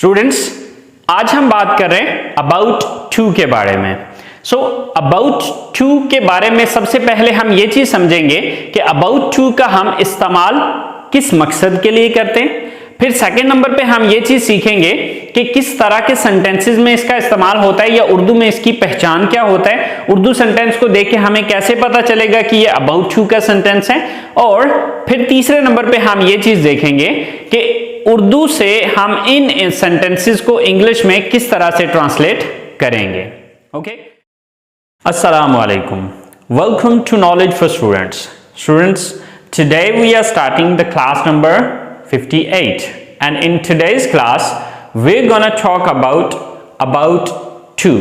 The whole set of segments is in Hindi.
स्टूडेंट्स, आज हम बात कर रहे हैं अबाउट टू के बारे में। अबाउट टू के बारे में सबसे पहले हम ये चीज समझेंगे कि अबाउट टू का हम इस्तेमाल किस मकसद के लिए करते हैं। फिर सेकंड नंबर पे हम ये चीज सीखेंगे कि किस तरह के सेंटेंसेस में इसका इस्तेमाल होता है या उर्दू में इसकी पहचान क्या होता है। उर्दू सेंटेंस को देख के हमें कैसे पता चलेगा कि ये अबाउट टू का सेंटेंस है। और फिर तीसरे नंबर पे हम ये चीज देखेंगे कि उर्दू से हम इन सेंटेंसेस को इंग्लिश में किस तरह से ट्रांसलेट करेंगे। ओके, अस्सलाम वालेकुम, welcome to knowledge for students. Students, today we are starting the class number 58 and in today's class we're gonna talk about two।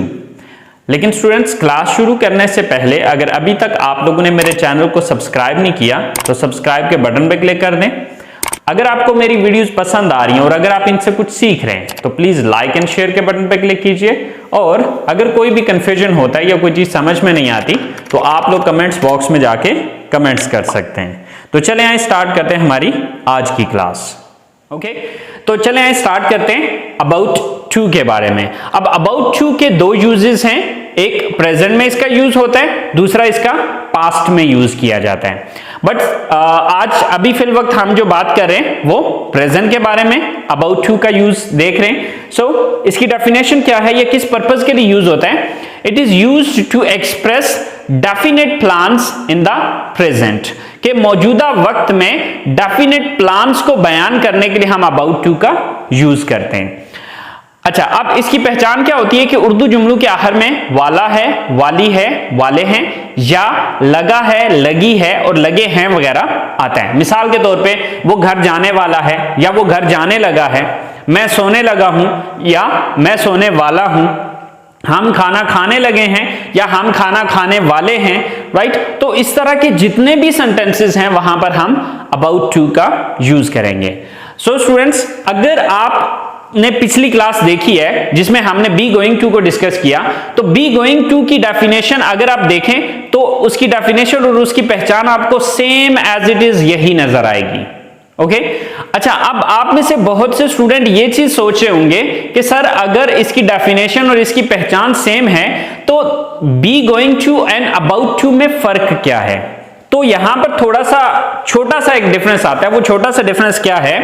लेकिन स्टूडेंट्स, क्लास शुरू करने से पहले अगर अभी तक आप लोगों ने मेरे चैनल को सब्सक्राइब नहीं किया तो सब्सक्राइब के बटन पर क्लिक कर दें। अगर आपको मेरी वीडियोस पसंद आ रही हैं और अगर आप इनसे कुछ सीख रहे हैं तो प्लीज लाइक एंड शेयर के बटन पर क्लिक कीजिए। और अगर कोई भी कंफ्यूजन होता है या कोई चीज समझ में नहीं आती तो आप लोग कमेंट्स बॉक्स में जाके कमेंट्स कर सकते हैं। तो चले आए स्टार्ट करते हैं हमारी आज की क्लास। ओके, तो चले आए स्टार्ट करते हैं अबाउट टू के बारे में। अब अबाउट टू के दो यूजेस हैं, एक प्रेजेंट में इसका यूज होता है, दूसरा इसका पास्ट में यूज किया जाता है। बट आज अभी फिल वक्त हम जो बात कर रहे हैं वो प्रेजेंट के बारे में अबाउट टू का यूज देख रहे हैं। सो इसकी डेफिनेशन क्या है, ये किस पर्पज के लिए यूज होता है। It is used to express definite plans in the present, के मौजूदा वक्त में डेफिनेट प्लान्स को बयान करने के लिए हम अबाउट टू का यूज करते हैं। अच्छा, अब इसकी पहचान क्या होती है कि उर्दू जुमलों के आखिर में वाला है, वाली है, वाले हैं या लगा है, लगी है और लगे हैं वगैरह आता है। मिसाल के तौर पे वो घर जाने वाला है या वो घर जाने लगा है, मैं सोने लगा हूं या मैं सोने वाला हूं, हम खाना खाने लगे हैं या हम खाना खाने वाले हैं। राइट, तो इस तरह के जितने भी सेंटेंसेस हैं वहां पर हम अबाउट टू का यूज करेंगे। सो स्टूडेंट्स, अगर आप ने पिछली क्लास देखी है जिसमें हमने बी गोइंग टू को डिस्कस किया, तो बी गोइंग टू की डेफिनेशन अगर आप देखें तो उसकी डेफिनेशन और उसकी पहचान आपको सेम एज इट इज यही नजर आएगी। ओके, अच्छा, अब आप में से बहुत से स्टूडेंट ये चीज सोच रहे होंगे कि सर अगर इसकी डेफिनेशन और इसकी पहचान सेम है तो be going to and about to में फर्क क्या है। तो यहां पर थोड़ा सा छोटा सा एक डिफरेंस आता है। वो छोटा सा डिफरेंस क्या है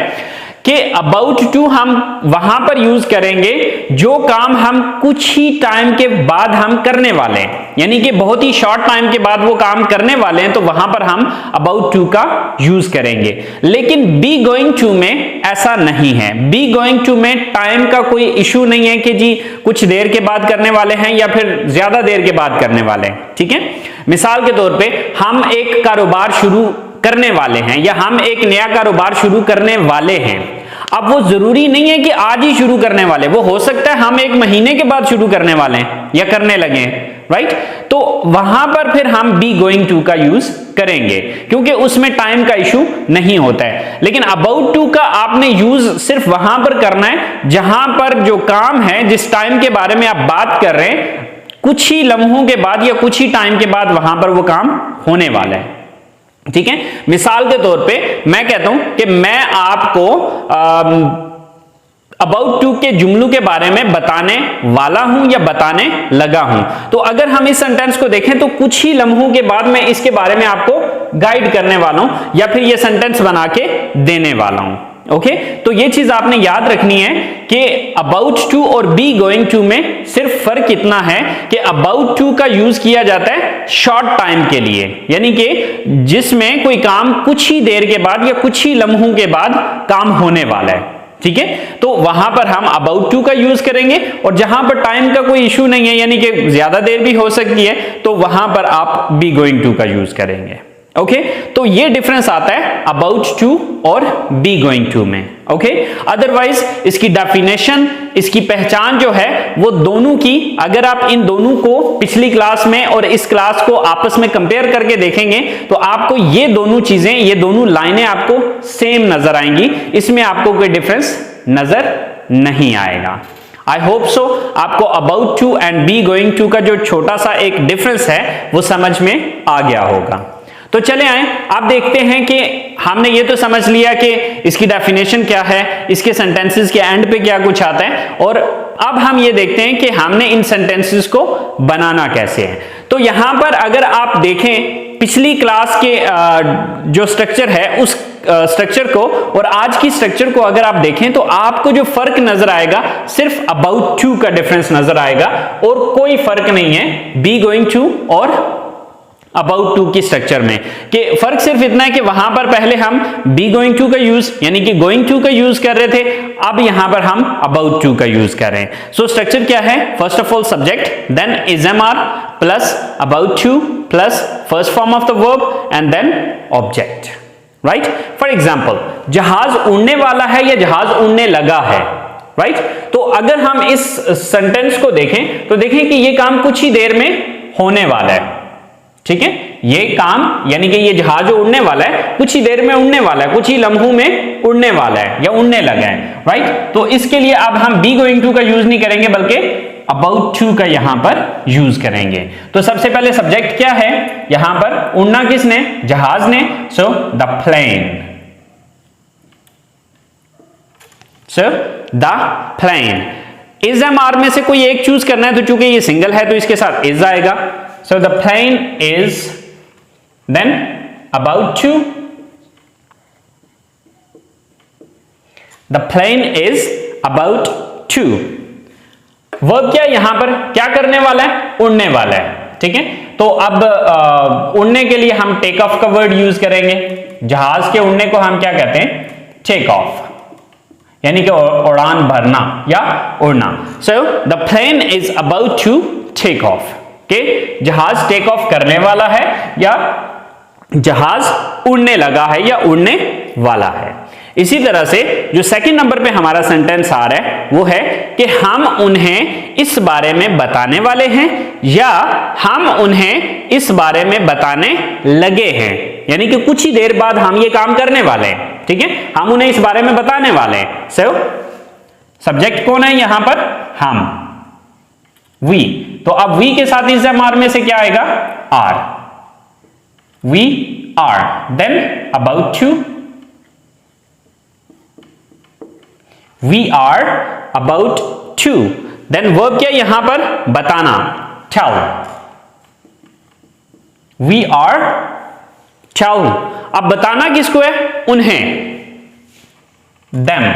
कि अबाउट टू हम वहां पर यूज करेंगे जो काम हम कुछ ही टाइम के बाद हम करने वाले हैं, यानी कि बहुत ही शॉर्ट टाइम के बाद वो काम करने वाले हैं, तो वहां पर हम अबाउट टू का यूज करेंगे। लेकिन बी गोइंग टू में ऐसा नहीं है। बी गोइंग टू में टाइम का कोई इशू नहीं है कि जी कुछ देर के बाद करने वाले हैं या फिर ज्यादा देर के बाद करने वाले हैं। ठीक है, मिसाल के तौर पे हम एक कारोबार शुरू करने वाले हैं या हम एक नया कारोबार शुरू करने वाले हैं। अब वो जरूरी नहीं है कि आज ही शुरू करने वाले, वो हो सकता है हम एक महीने के बाद शुरू करने वाले हैं या करने लगे हैं। राइट, तो वहां पर फिर हम बी गोइंग टू का यूज करेंगे क्योंकि उसमें टाइम का इशू नहीं होता है। लेकिन अबाउट टू का आपने यूज सिर्फ वहां पर करना है जहां पर जो काम है, जिस टाइम के बारे में आप बात कर रहे हैं, कुछ ही लम्हों के बाद या कुछ ही टाइम के बाद वहां पर वो काम होने वाला है। ठीक है, मिसाल के तौर पे मैं कहता हूं कि मैं आपको अबाउट टू के जुमलों के बारे में बताने वाला हूं या बताने लगा हूं। तो अगर हम इस सेंटेंस को देखें तो कुछ ही लम्हों के बाद मैं इसके बारे में आपको गाइड करने वाला हूं या फिर ये सेंटेंस बना के देने वाला हूं। ओके, तो ये चीज आपने याद रखनी है कि अबाउट टू और बी गोइंग टू में सिर्फ फर्क इतना है कि अबाउट टू का यूज किया जाता है शॉर्ट टाइम के लिए, यानी कि जिसमें कोई काम कुछ ही देर के बाद या कुछ ही लम्हों के बाद काम होने वाला है। ठीक है, तो वहां पर हम अबाउट टू का यूज करेंगे और जहां पर टाइम का कोई इशू नहीं है, यानी कि ज्यादा देर भी हो सकती है, तो वहां पर आप बी गोइंग टू का यूज करेंगे। ओके, तो ये डिफरेंस आता है अबाउट टू और बी गोइंग टू में। ओके, अदरवाइज इसकी डेफिनेशन, इसकी पहचान जो है वो दोनों की, अगर आप इन दोनों को पिछली क्लास में और इस क्लास को आपस में कंपेयर करके देखेंगे तो आपको ये दोनों चीजें, ये दोनों लाइनें आपको सेम नजर आएंगी, इसमें आपको कोई डिफरेंस नजर नहीं आएगा। आई होप सो आपको about to and be going to का जो छोटा सा एक डिफरेंस है वो समझ में आ गया होगा। तो चले आए, आप देखते हैं कि हमने ये तो समझ लिया कि इसकी डेफिनेशन क्या है, इसके सेंटेंसेस के एंड पे क्या कुछ आता है, और अब हम ये देखते हैं कि हमने इन सेंटेंसेस को बनाना कैसे है। तो यहां पर अगर आप देखें पिछली क्लास के जो स्ट्रक्चर है उस स्ट्रक्चर को और आज की स्ट्रक्चर को अगर आप देखें तो आपको जो फर्क नजर आएगा सिर्फ अबाउट टू का डिफरेंस नजर आएगा और कोई फर्क नहीं है बी गोइंग टू और अबाउट टू की स्ट्रक्चर में। कि फर्क सिर्फ इतना है कि वहां पर पहले हम बी गोइंग टू का यूज यानी कि गोइंग टू का यूज कर रहे थे, अब यहां पर हम अबाउट टू का यूज कर रहे हैं। सो स्ट्रक्चर क्या है? First of all subject, then is am are plus about to plus first form of the verb and then object, right. For example, जहाज उड़ने वाला है या जहाज उड़ने लगा है, राइट। तो अगर हम इस सेंटेंस को देखें तो देखें कि ये काम कुछ ही देर में होने वाला है, ठीक है। ये काम यानी कि ये जहाज उड़ने वाला है, कुछ ही देर में उड़ने वाला है, कुछ ही लम्हों में उड़ने वाला है या उड़ने लगा है, राइट। तो इसके लिए अब हम बी गोइंग टू का यूज नहीं करेंगे बल्कि अबाउट टू का यहां पर यूज करेंगे। तो सबसे पहले सब्जेक्ट क्या है? यहां पर उड़ना किसने? जहाज ने। So the plane, so the plane. Is am are में से कोई एक चूज करना है, तो चूंकि ये सिंगल है तो इसके साथ इज आएगा। So the plane is, then about to, the plane is about to। Verb क्या यहां पर क्या करने वाला है? उड़ने वाला है, ठीक है। तो अब उड़ने के लिए हम टेक ऑफ का वर्ड यूज करेंगे। जहाज के उड़ने को हम क्या कहते हैं? टेक ऑफ, यानी कि उड़ान भरना या उड़ना। So the plane is about to take off, कि जहाज टेक ऑफ करने वाला है या जहाज उड़ने लगा है या उड़ने वाला है। इसी तरह से जो सेकंड नंबर पे हमारा सेंटेंस आ रहा है वो है कि हम उन्हें इस बारे में बताने वाले हैं या हम उन्हें इस बारे में बताने लगे हैं, यानी कि कुछ ही देर बाद हम ये काम करने वाले हैं, ठीक है। हम उन्हें इस बारे में बताने वाले हैं। सो सब्जेक्ट कौन है यहां पर? हम, वी। तो अब वी के साथ इज एम आर में से क्या आएगा? Are, we are. Then about to, we are about to. Then verb क्या यहां पर? बताना, टेल, वी आर टेल। अब बताना किसको है? उन्हें, them.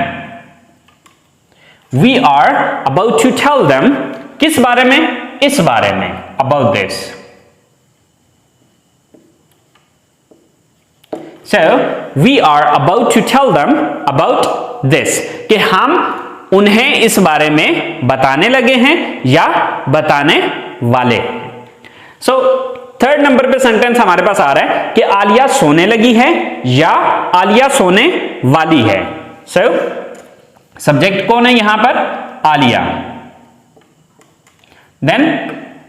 We are about to tell them, किस बारे में? इस बारे में, about this. So we are about to tell them about this, कि हम उन्हें इस बारे में बताने लगे हैं या बताने वाले। सो थर्ड नंबर पे सेंटेंस हमारे पास आ रहा है कि आलिया सोने लगी है या आलिया सोने वाली है। सो सब्जेक्ट कौन है यहां पर? Alia. Then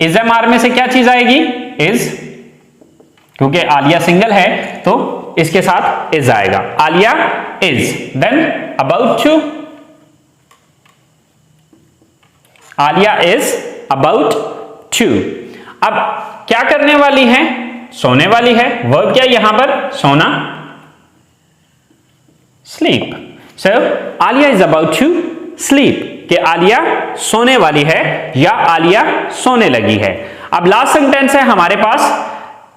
is am are में से क्या चीज आएगी? इज, क्योंकि आलिया सिंगल है तो इसके साथ इज आएगा, Alia is. Then about to, Alia is about to. अब क्या करने वाली है? सोने वाली है। वर्ब क्या यहां पर? सोना, sleep. So Alia is about to sleep, कि आलिया सोने वाली है या आलिया सोने लगी है। अब लास्ट सेंटेंस है हमारे पास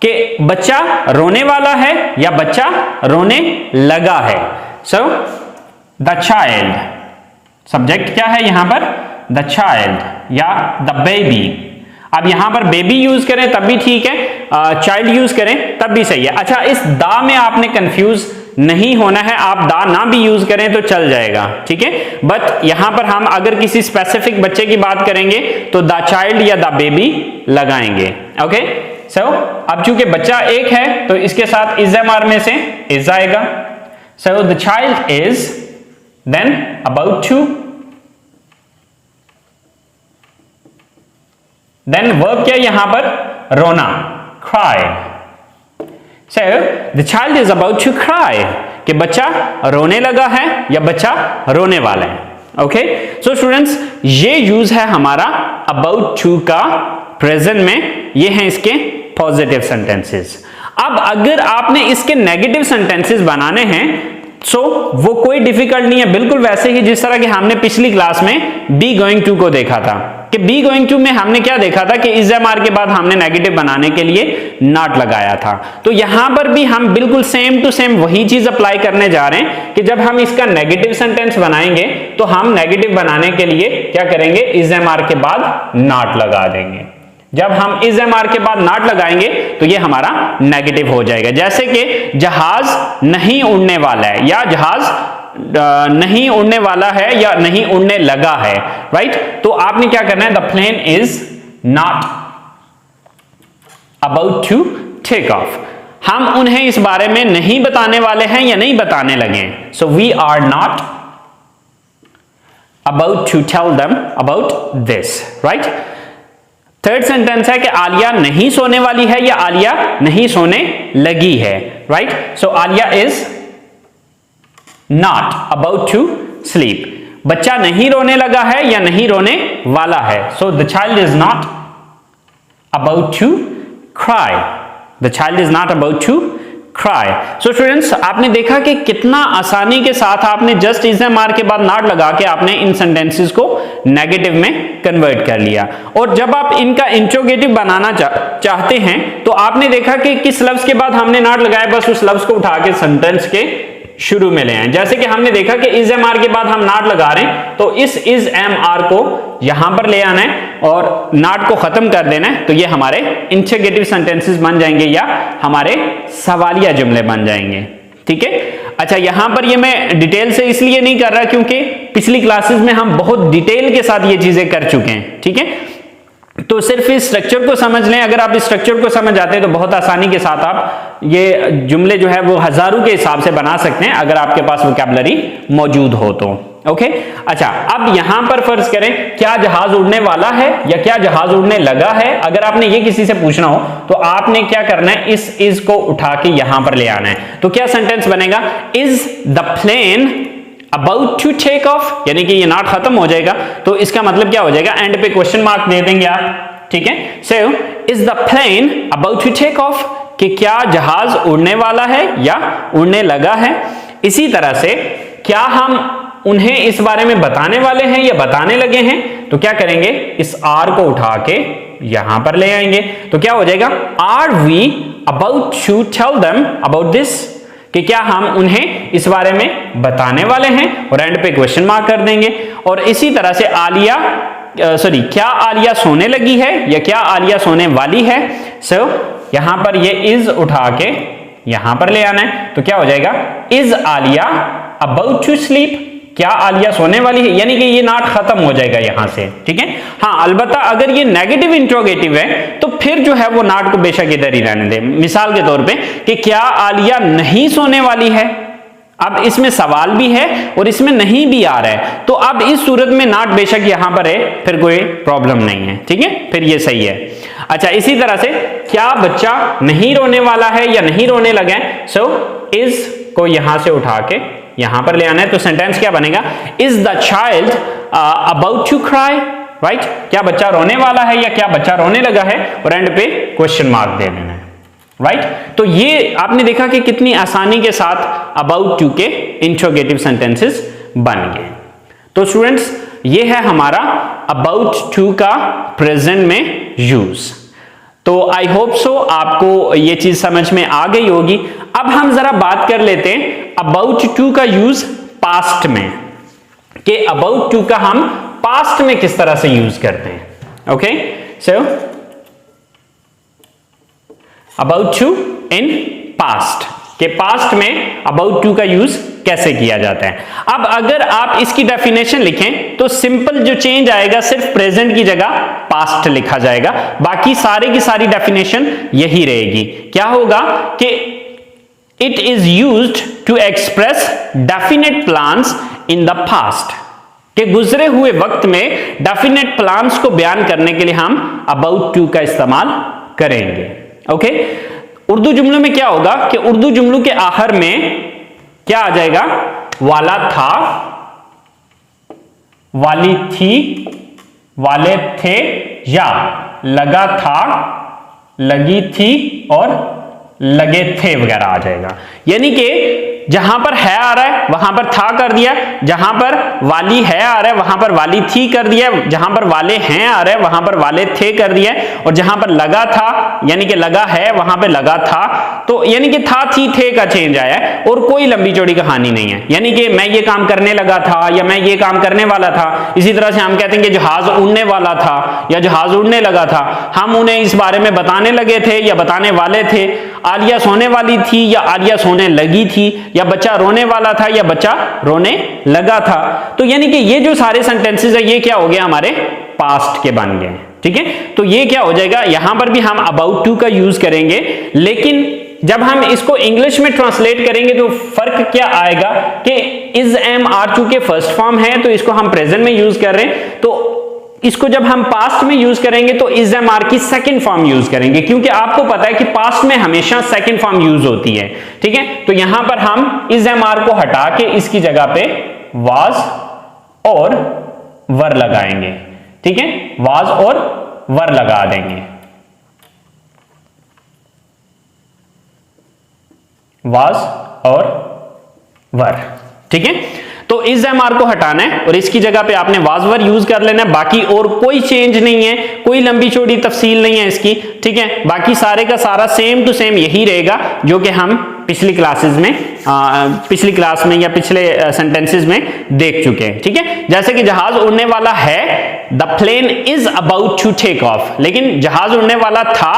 कि बच्चा रोने वाला है या बच्चा रोने लगा है। सो द चाइल्ड, सब्जेक्ट क्या है यहां पर? द चाइल्ड या द बेबी। अब यहां पर बेबी यूज करें तब भी ठीक है, चाइल्ड यूज करें तब भी सही है। अच्छा, इस दा में आपने कंफ्यूज नहीं होना है, आप दा ना भी यूज करें तो चल जाएगा, ठीक है। बट यहां पर हम अगर किसी स्पेसिफिक बच्चे की बात करेंगे तो द चाइल्ड या द बेबी लगाएंगे, ओके। सो अब चूंकि बच्चा एक है तो इसके साथ इज एम आर में से इज आएगा। So the child is, then about to, then verb क्या यहां पर? रोना, cry. So the child is about to cry, कि बच्चा रोने लगा है या बच्चा रोने वाला है, ओके। सो स्टूडेंट्स, ये यूज है हमारा अबाउट टू का प्रेजेंट में, ये हैं इसके पॉजिटिव सेंटेंसेस। अब अगर आपने इसके नेगेटिव सेंटेंसेस बनाने हैं सो वो कोई डिफिकल्ट नहीं है, बिल्कुल वैसे ही जिस तरह कि हमने पिछली क्लास में बी गोइंग टू को देखा था कि बी गोइंग टू में हमने क्या देखा था कि इज एम आर के बाद हमने नेगेटिव बनाने के लिए नॉट लगाया था। तो यहां पर भी हम बिल्कुल सेम टू सेम वही चीज अप्लाई करने जा रहे हैं कि जब हम इसका नेगेटिव सेंटेंस बनाएंगे तो हम नेगेटिव बनाने के लिए क्या करेंगे, इज एम आर के बाद नॉट लगा देंगे। जब हम इज एम आर के बाद नॉट लगाएंगे तो ये हमारा नेगेटिव हो जाएगा। जैसे कि जहाज नहीं उड़ने वाला है या जहाज नहीं उड़ने वाला है या नहीं उड़ने लगा है, राइट। तो आपने क्या करना है, the plane is not about to take off. हम उन्हें इस बारे में नहीं बताने वाले हैं या नहीं बताने लगे। So we are not about to tell them about this, right. Third sentence है कि आलिया नहीं सोने वाली है या आलिया नहीं सोने लगी है, right. So Alia is not about to sleep. बच्चा नहीं रोने लगा है या नहीं रोने वाला है। So the child is not about to cry. The child is not about to cry. So students, आपने देखा कि कितना आसानी के साथ आपने जस्ट इज एम आर के बाद नॉट लगा के आपने इन सेंटेंसेस को नेगेटिव में कन्वर्ट कर लिया। और जब आप इनका इंट्रोगेटिव बनाना चाहते हैं तो आपने देखा कि किस लफ्ज के बाद हमने नॉट लगाया, बस उस लफ्ज को उठा के सेंटेंस के शुरू में ले आए। जैसे कि हमने देखा कि इज एम आर के बाद हम नॉट लगा रहे हैं तो इस इज एम आर को यहां पर ले आना है और नॉट को खत्म कर देना है, तो ये हमारे इंट्रोगेटिव सेंटेंसेस बन जाएंगे या हमारे सवालिया जुमले बन जाएंगे, ठीक है। अच्छा, यहां पर ये मैं डिटेल से इसलिए नहीं कर रहा क्योंकि पिछली क्लासेस में हम बहुत डिटेल के साथ ये चीजें कर चुके हैं, ठीक है। तो सिर्फ इस स्ट्रक्चर को समझ लें। अगर आप इस स्ट्रक्चर को समझ जाते हैं तो बहुत आसानी के साथ आप ये जुमले जो है वो हजारों के हिसाब से बना सकते हैं अगर आपके पास वोकैबुलरी मौजूद हो तो, ओके। अच्छा, अब यहां पर फर्ज करें क्या जहाज उड़ने वाला है या क्या जहाज उड़ने लगा है। अगर आपने ये किसी से पूछना हो तो आपने क्या करना है, इस इज को उठा के यहां पर ले आना है। तो क्या सेंटेंस बनेगा, is the plane about to take off, यानी कि ये नॉट खत्म हो जाएगा तो इसका मतलब क्या हो जाएगा, एंड पे क्वेश्चन मार्क दे देंगे आप, ठीक है। So is the plane about to take off, कि क्या जहाज उड़ने वाला है या उड़ने लगा है। इसी तरह से क्या हम उन्हें इस बारे में बताने वाले हैं या बताने लगे हैं, तो क्या करेंगे, इस आर को उठा के यहां पर ले आएंगे। तो क्या हो जाएगा, are we about to tell them about this, कि क्या हम उन्हें इस बारे में बताने वाले हैं, और एंड पे क्वेश्चन मार्क कर देंगे। और इसी तरह से आलिया क्या आलिया सोने लगी है या क्या आलिया सोने वाली है। सो यहां पर ये इज उठा के यहां पर ले आना है। तो क्या हो जाएगा, is Alia about to sleep, क्या आलिया सोने वाली है, यानी कि ये नॉट खत्म हो जाएगा यहां से, ठीक है। हाँ, अलबत्ता अगर ये नेगेटिव इंट्रोगेटिव है तो फिर जो है वो नॉट को बेशक इधर ही रहने दे। मिसाल के तौर पे कि क्या आलिया नहीं सोने वाली है, अब इसमें सवाल भी है और इसमें नहीं भी आ रहा है, तो अब इस सूरत में नॉट बेशक यहां पर है, फिर कोई प्रॉब्लम नहीं है, ठीक है, फिर ये सही है। अच्छा, इसी तरह से क्या बच्चा नहीं रोने वाला है या नहीं रोने लगे, सो इज को यहां से उठा के यहां पर ले आना है। तो सेंटेंस क्या बनेगा, is the child about to cry, right. क्या बच्चा रोने वाला है या क्या बच्चा रोने लगा है, और एंड पे क्वेश्चन मार्क दे देना है, राइट। तो ये आपने देखा कि कितनी आसानी के साथ अबाउट टू के इंट्रोगेटिव सेंटेंसेस बन गए। तो स्टूडेंट्स, ये है हमारा अबाउट टू का प्रेजेंट में यूज। तो आई होप सो आपको ये चीज समझ में आ गई होगी। अब हम जरा बात कर लेते हैं अबाउट टू का यूज पास्ट में, कि अबाउट टू का हम पास्ट में किस तरह से यूज करते हैं। Okay, so about to in past, के पास्ट में अबाउट टू का यूज कैसे किया जाता है। अब अगर आप इसकी डेफिनेशन लिखें तो सिंपल जो चेंज आएगा, सिर्फ प्रेजेंट की जगह पास्ट लिखा जाएगा, बाकी सारे की सारी डेफिनेशन यही रहेगी। क्या होगा कि it is used to express definite plans in the past, कि गुजरे हुए वक्त में डेफिनेट प्लान्स को बयान करने के लिए हम अबाउट टू का इस्तेमाल करेंगे। ओके, उर्दू जुमलों में क्या होगा कि उर्दू जुमलों के आखिर में क्या आ जाएगा, वाला था, वाली थी, वाले थे, या लगा था, लगी थी और लगे थे वगैरह आ जाएगा। यानी कि जहां पर है आ रहा है वहां पर था कर दिया, जहां पर वाली है आ रहा है वहां पर वाली थी कर दिया, जहां पर वाले हैं आ रहे हैं वहां पर वाले थे कर दिया, और जहां पर लगा था यानी कि लगा है वहां पर लगा था, तो यानी कि था थी थे का चेंज आया है और कोई लंबी चौड़ी कहानी नहीं है। यानी कि मैं ये काम करने लगा था या मैं ये काम करने वाला था। इसी तरह से हम कहते हैं कि जहाज उड़ने वाला था या जहाज उड़ने लगा था, हम उन्हें इस बारे में बताने लगे थे या बताने वाले थे। आलिया सोने वाली थी या आलिया सोने लगी थी, या बच्चा रोने वाला था या बच्चा रोने लगा था। तो यानी कि ये जो सारे सेंटेंसेस है ये क्या हो गया, हमारे पास्ट के बन गए। ठीक है, तो ये क्या हो जाएगा, यहां पर भी हम अबाउट टू का यूज करेंगे, लेकिन जब हम इसको इंग्लिश में ट्रांसलेट करेंगे तो फर्क क्या आएगा कि इज एम आर चूंकि फर्स्ट फॉर्म है तो इसको हम प्रेजेंट में यूज कर रहे हैं, तो इसको जब हम पास्ट में यूज करेंगे तो इज एम आर की सेकंड फॉर्म यूज करेंगे, क्योंकि आपको पता है कि पास्ट में हमेशा सेकंड फॉर्म यूज होती है। ठीक है, तो यहां पर हम इज एम आर को हटा के इसकी जगह पे वाज और वर लगाएंगे। ठीक है, वाज और वर लगा देंगे, वाज और वर। ठीक है, तो इज एम आर को हटाना है और इसकी जगह पे आपने वाज वर यूज कर लेना है। बाकी और कोई चेंज नहीं है, कोई लंबी चौड़ी तफसील नहीं है इसकी। ठीक है, बाकी सारे का सारा सेम टू सेम यही रहेगा जो कि हम पिछली क्लासेस में पिछली क्लास में या पिछले सेंटेंसेस में देख चुके हैं। ठीक है, जैसे कि जहाज उड़ने वाला है, the plane is about to take off, लेकिन जहाज उड़ने वाला था,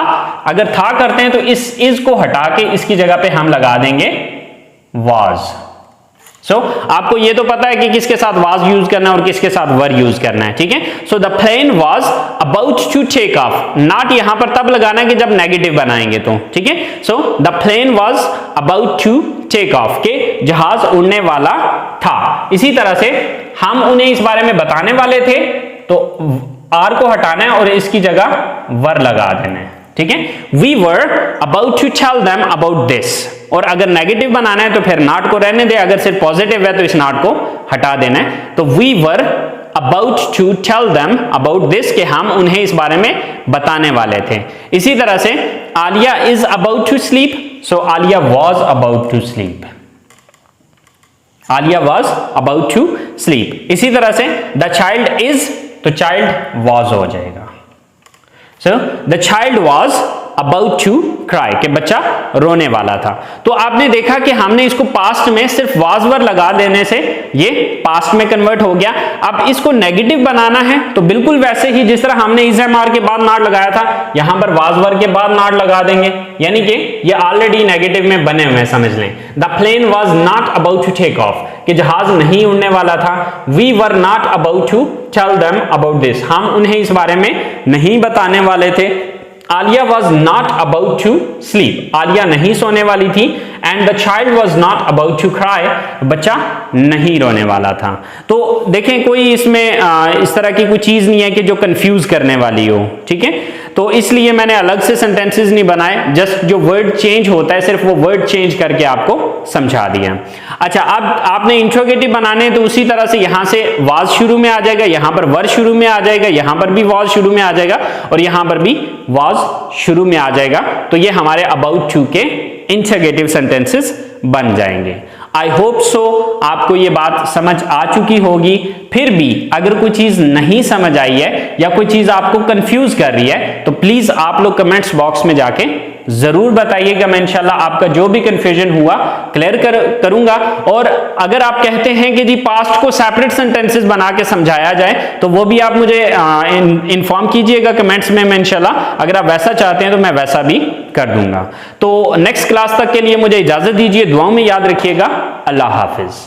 अगर था करते हैं तो इस इज को हटा के इसकी जगह पे हम लगा देंगे वाज। आपको ये तो पता है कि किसके साथ वाज यूज करना है और किसके साथ वर यूज करना है। ठीक है, so the plane was about to take off, not यहां पर तब लगाना है कि जब नेगेटिव बनाएंगे तो। ठीक है, so the plane was about to take off, के जहाज उड़ने वाला था। इसी तरह से हम उन्हें इस बारे में बताने वाले थे तो आर को हटाना है और इसकी जगह वर लगा देना है। ठीक है, we were about to tell them about this, और अगर नेगेटिव बनाना है तो फिर नॉट को रहने दे, अगर सिर्फ पॉजिटिव है तो इस नॉट को हटा देना है। तो we were about to tell them about this, के हम उन्हें इस बारे में बताने वाले थे। इसी तरह से Alia is about to sleep, so Alia was about to sleep, Alia was about to sleep. इसी तरह से द चाइल्ड इज, तो चाइल्ड वॉज हो जाएगा। So the child was about to cry, कि बच्चा रोने वाला था। तो आपने देखा कि हमने इसको पास्ट में सिर्फ वाज वर लगा देने से ये पास्ट में कन्वर्ट हो गया। अब इसको नेगेटिव बनाना है तो बिल्कुल वैसे ही जिस तरह हमने इज एम आर के बाद नॉट लगाया था, यहां पर वाज वर के बाद नॉट लगा देंगे, यानी कि ये ऑलरेडी नेगेटिव में बने हुए हैं, समझ लें। The plane was not about to take off, कि जहाज नहीं उड़ने वाला था। We were not about to tell them about this, हम उन्हें इस बारे में नहीं बताने वाले थे। Alia was not about to sleep, आलिया नहीं सोने वाली थी। And the child was not about to cry, बच्चा नहीं रोने वाला था। तो देखें कोई इसमें इस तरह की कोई चीज नहीं है कि जो कंफ्यूज करने वाली हो। ठीक है, तो इसलिए मैंने अलग से सेंटेंसेस नहीं बनाए, जस्ट जो वर्ड चेंज होता है सिर्फ वो वर्ड चेंज करके आपको समझा दिया। अच्छा, अब आपने इंट्रोगेटिव बनाने तो उसी तरह से यहां से वाज शुरू में आ जाएगा, यहां पर वर शुरू में आ जाएगा, यहां पर भी वाज शुरू में आ जाएगा और यहां पर भी वाज शुरू में आ जाएगा। तो ये हमारे अबाउट टू के इंट्रोगेटिव सेंटेंसेस बन जाएंगे। आई होप सो आपको ये बात समझ आ चुकी होगी। फिर भी अगर कोई चीज नहीं समझ आई है या कोई चीज आपको कंफ्यूज कर रही है तो प्लीज आप लोग कमेंट्स बॉक्स में जाके जरूर बताइएगा। मैं इंशाल्लाह आपका जो भी कंफ्यूजन हुआ क्लियर करूंगा। और अगर आप कहते हैं कि जी पास्ट को सेपरेट सेंटेंसेस बना के समझाया जाए तो वो भी आप मुझे इन्फॉर्म कीजिएगा कमेंट्स में। मैं इंशाल्लाह अगर आप वैसा चाहते हैं तो मैं वैसा भी कर दूंगा। तो नेक्स्ट क्लास तक के लिए मुझे इजाजत दीजिए, दुआओं में याद रखिएगा। अल्लाह हाफिज।